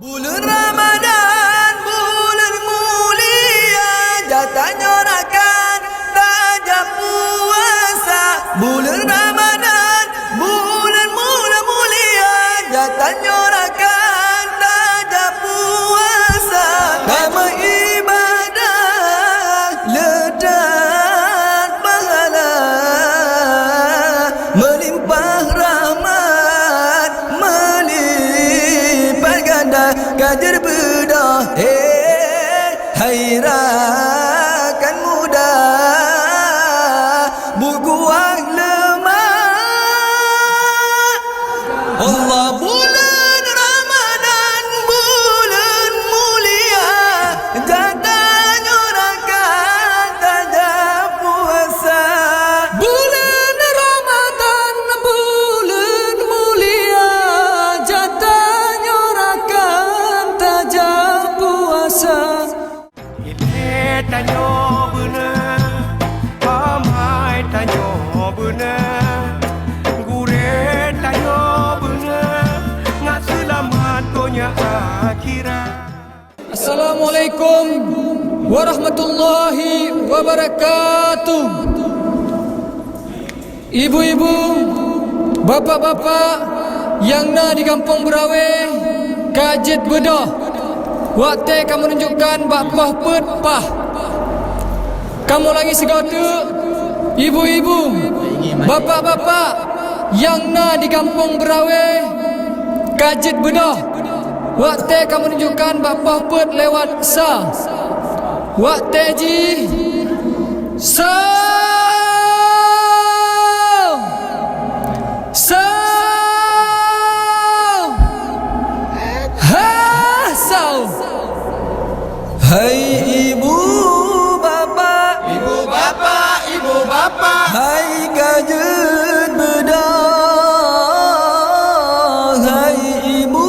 Bulan Ramadan, bulan mulia, jatahnya rakan tajam puasa. Bulan Ramadan, bulan mulia, jatahnya rakan tajam puasa. Nama ibadah ledan pahala, melimpah rahmat, melipat ganda gajar bedah. Hairakan mudah, bukuah lemah. Allah bulan Ramadan, bulan mulia, jatahnya rakan tajam puasa. Bulan Ramadan, bulan mulia, jatahnya rakan tajam puasa. Ile tanyo bener, amai tanyo bener, gure tanyo bener, ngat selamat dunia akhirat. Assalamualaikum warahmatullahi wabarakatuh. Ibu-ibu, bapak-bapak yang na di kampung Berawe, Kajet Bedah, waktu kamu menunjukkan bakpah petpah. Kamu lagi segala ibu-ibu, bapak-bapak yang na di kampung Berawe, Kajet Bedah, waktu kamu menunjukkan bakpah pet lewat sa. Waktu ji sa. Hai ibu bapa, Ibu bapa, ibu bapa, hai kajet bedah. Hai ibu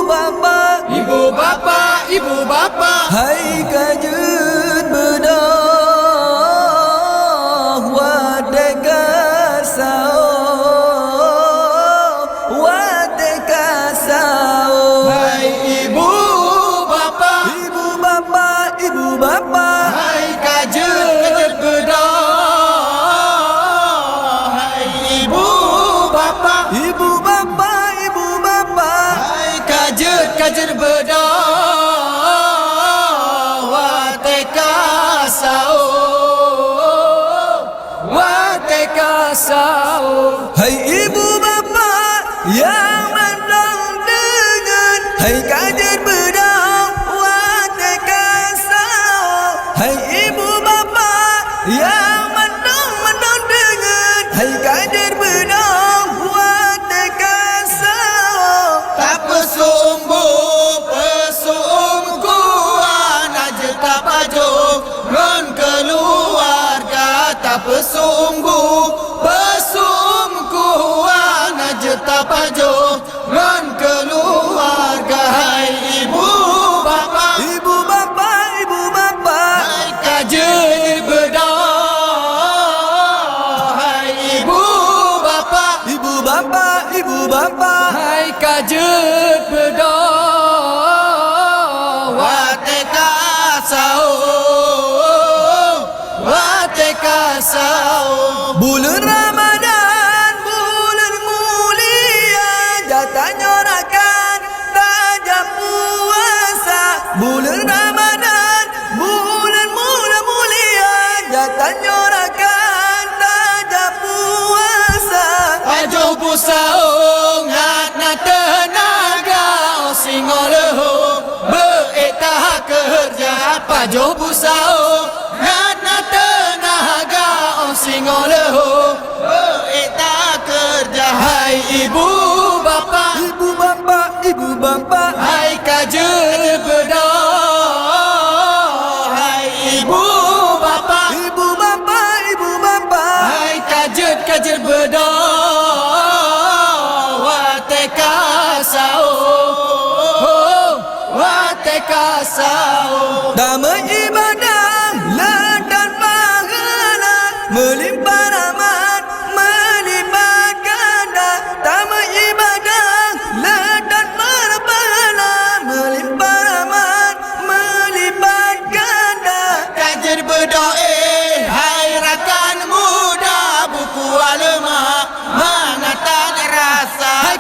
bapa, ibu bapa, ibu bapa, hai kajet bedah. Wadeka sao, wadeka sao. hai ibu bapa, Ibu bapa, ibu bapa, hai kajet bedah. Hai ibu bapa, ibu bapa, ibu bapa. hai kajet bedah. Wateka sao, wateka sao. Hai ibu bapa yang mandang dengan, hai kajet bedah wateka sao. Hai ibu bapa yang mandang dengan, hai kajet bedah wateka sao. Tak pesumbu, pesumku anak je tak pajuk non keluarga. Tak pesumbu, pesumku anak je tak pajuk non keluarga. Hai ibu bapa, Ibu bapa, ibu bapa. hai kajet bedah. Hai ibu bapa, Ibu bapa, ibu bapa. Hai Kajet Bedah, wateka sao, wateka sao. Bulan Ramadan, bulan mulia, jatahnya rakan tajam puasa. Bulan Ramadan, bulan mulia, jatahnya rakan tajam puasa. Pajo busaung hat na tenaga singo leho beetah kerja. Pajo busaung hat na tenaga singo leho beetah kerja. Hai ibu bapa, Ibu bapa, ibu bapa. hai kajet bedah. Hai ibu bapa, Ibu bapa, ibu bapa. hai kajet bedah. Wateka sao, wateka sao. Damai ibadah ledan pahala, melimpah rahmat, melipat ganda. Damai ibadah ledan pahala,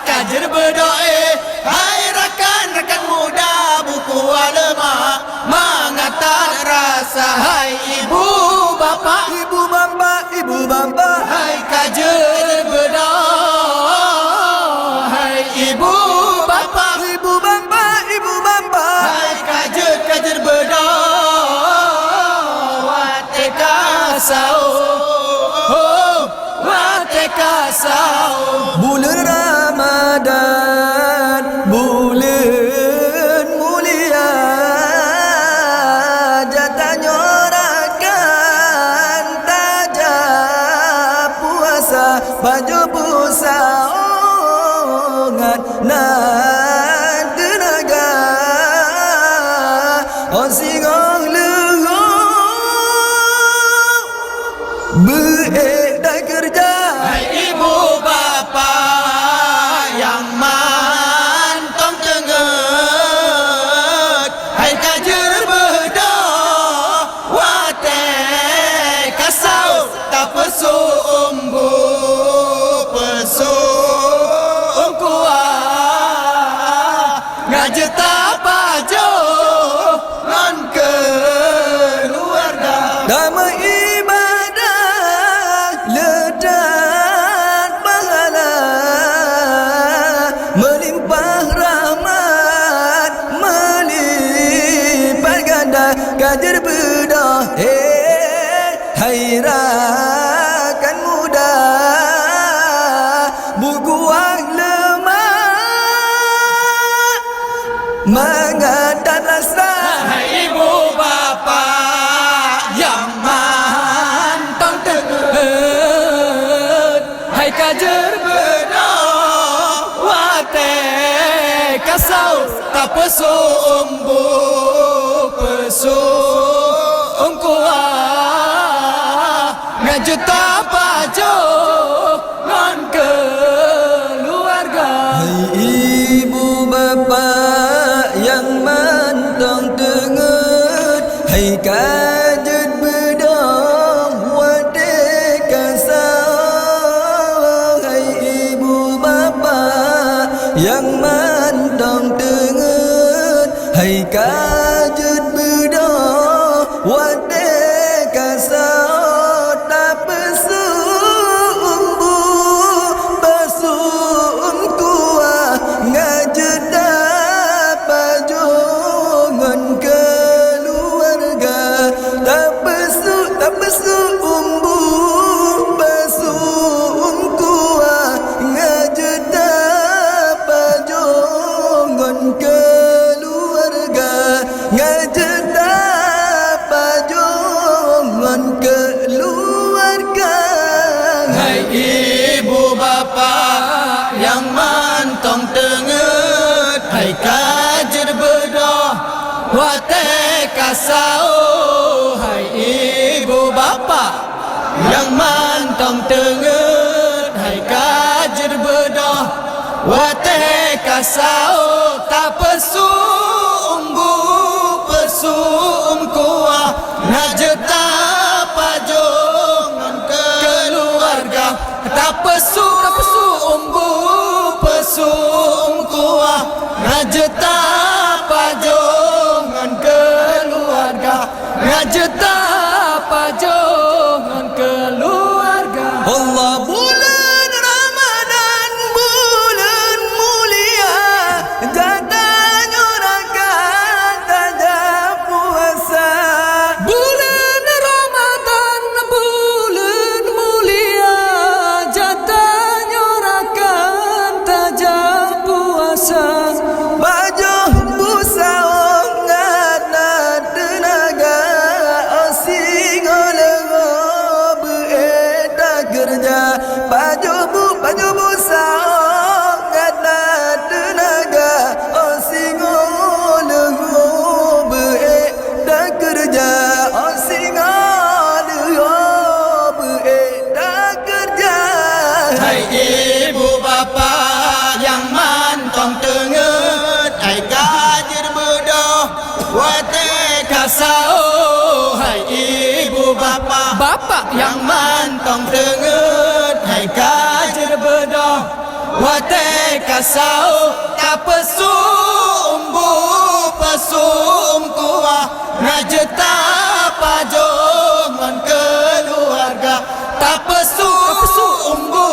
kajer berdoa. Hai rakan-rakan muda buku ulama mengatakan rasa. Hai ibu bapa, Ibu bapa, ibu bapa. hai kajer berdoa. Hai ibu bapa, Ibu bapa, ibu bapa. hai kajer berdoa. Wateka sao, oh, wateka sao. Bulan Ramadan, bulan mulia, jatahnya rakan tajam puasa, baju puasa ongat nan tenaga, on singong lehong, beredar kerja. Hai ibu bapa yang mantong tenget. Hai kajer berdoa. Wate kasau tak pesu umbu. Pesu kuah. Ngajeta pajo ngan keluarga. Damai ibadah ledat pahala, melimpah rahmat, melipat ganda. Kader bedah, hai rakan muda, bukuang lemah, mengadat rasa. Hai ibu bapa yang mantong teget. Hai kajer berdoa. Wate kasau tak pesu umbu. Pesu kuah. Ngajuta pajo ngan keluarga. Hai ibu bapa yang mantong denget, hai kajet bedong wate kasau. Hai ibu bapa yang mantong denget, hai kajet bedong wate kasau. Tak pesu umbu, pesu kuah, ngajeda pajongan keluarga. Tak pesu umbu, pesu kuah, ngajeda pajongan keluarga. Ngajeda pajongan keluarga. Hai ibu bapa yang mantong tenget. Hai kajer berdoa. Wate kasau. Hai ibu bapa yang mantong tenget. Hai kajer berdoa. Wate kasau tak pesu umbu. Pesu kuah. Najeta pajongan keluarga. Tak pesu umbu. Pesu kuah. Najeta pajongan keluarga. Najeta pajongan keluarga. Allah bulan Ramadan, bulan mulia, jatahnya rakan tajam puasa. Bulan Ramadan, bulan mulia, jatahnya rakan tajam puasa. Baju busa ongat na tenaga, osing olego beredar kerja. Baju busa ongat na tenaga, osing olego beredar kerja. Osing olego beredar kerja. Hai ibu bapa yang mantong tenget. Hai kajer berdoa. Wate kasau. Hai ibu bapa yang mantong tenget. Hai kajer berdoa. Wate kasau tak pesumbu pesum kuah ngajeta pajongan keluarga tak pesumbu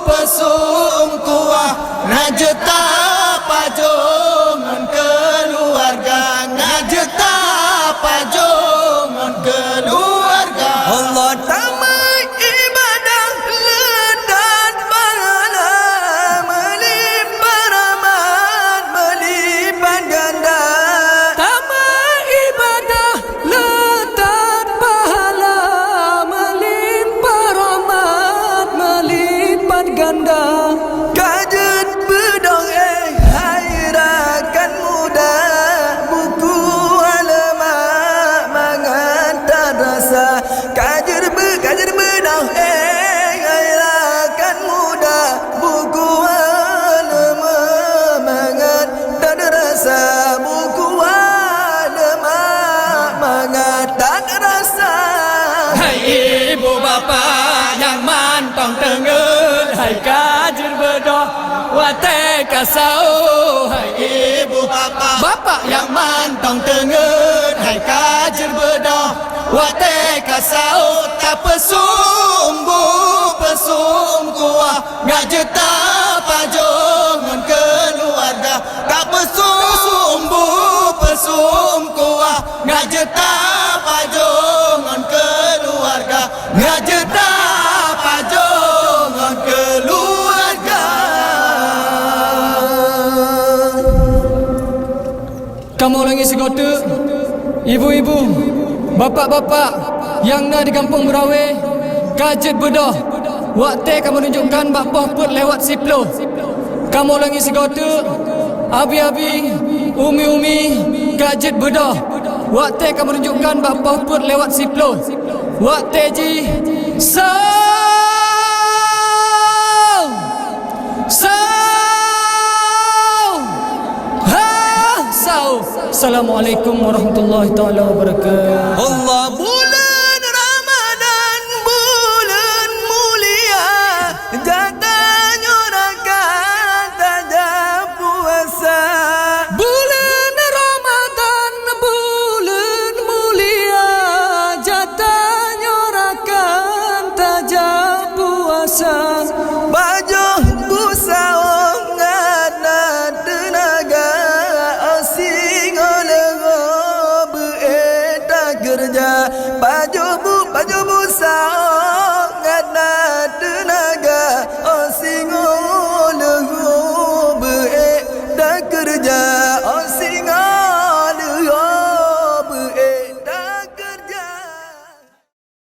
pesum kuah ngajeta pajongan keluarga ngajeta pajongan keluarga Allah tamai ibadah ledat pahala melimpah rahmat melipat ganda Tamat ibadah letak pahala melimpah rahmat melipat ganda kajet bedong hairakan muda buku alamak mengantar rasa kajet bedong hairakan muda buku alamak mengantar rasa buku alamak mengantar rasa Hai ibu bapa yang mantong tengen Hai kajir bedoh wate kasau Hai ibu bapa Bapa yang mantong tengen hai kajir bedah wate kasau tak pesumbu pesum kuah ngajeta pajongan keluarga tak pesumbu pesum kuah ngajeta pajongan keluarga ngajeta pajongan keluarga. Kamu orang isi kota, ibu-ibu, bapa-bapa yang nak di kampung Merawe, kajet bedah. Waktu kamu menunjukkan bapa put lewat siplo. Kamu orang isi kota, abi-abi, umi-umi, kajet bedah. Waktu kamu menunjukkan bapa put lewat siplo. Waktu ji, Assalamualaikum warahmatullahi taala wabarakatuh. Allah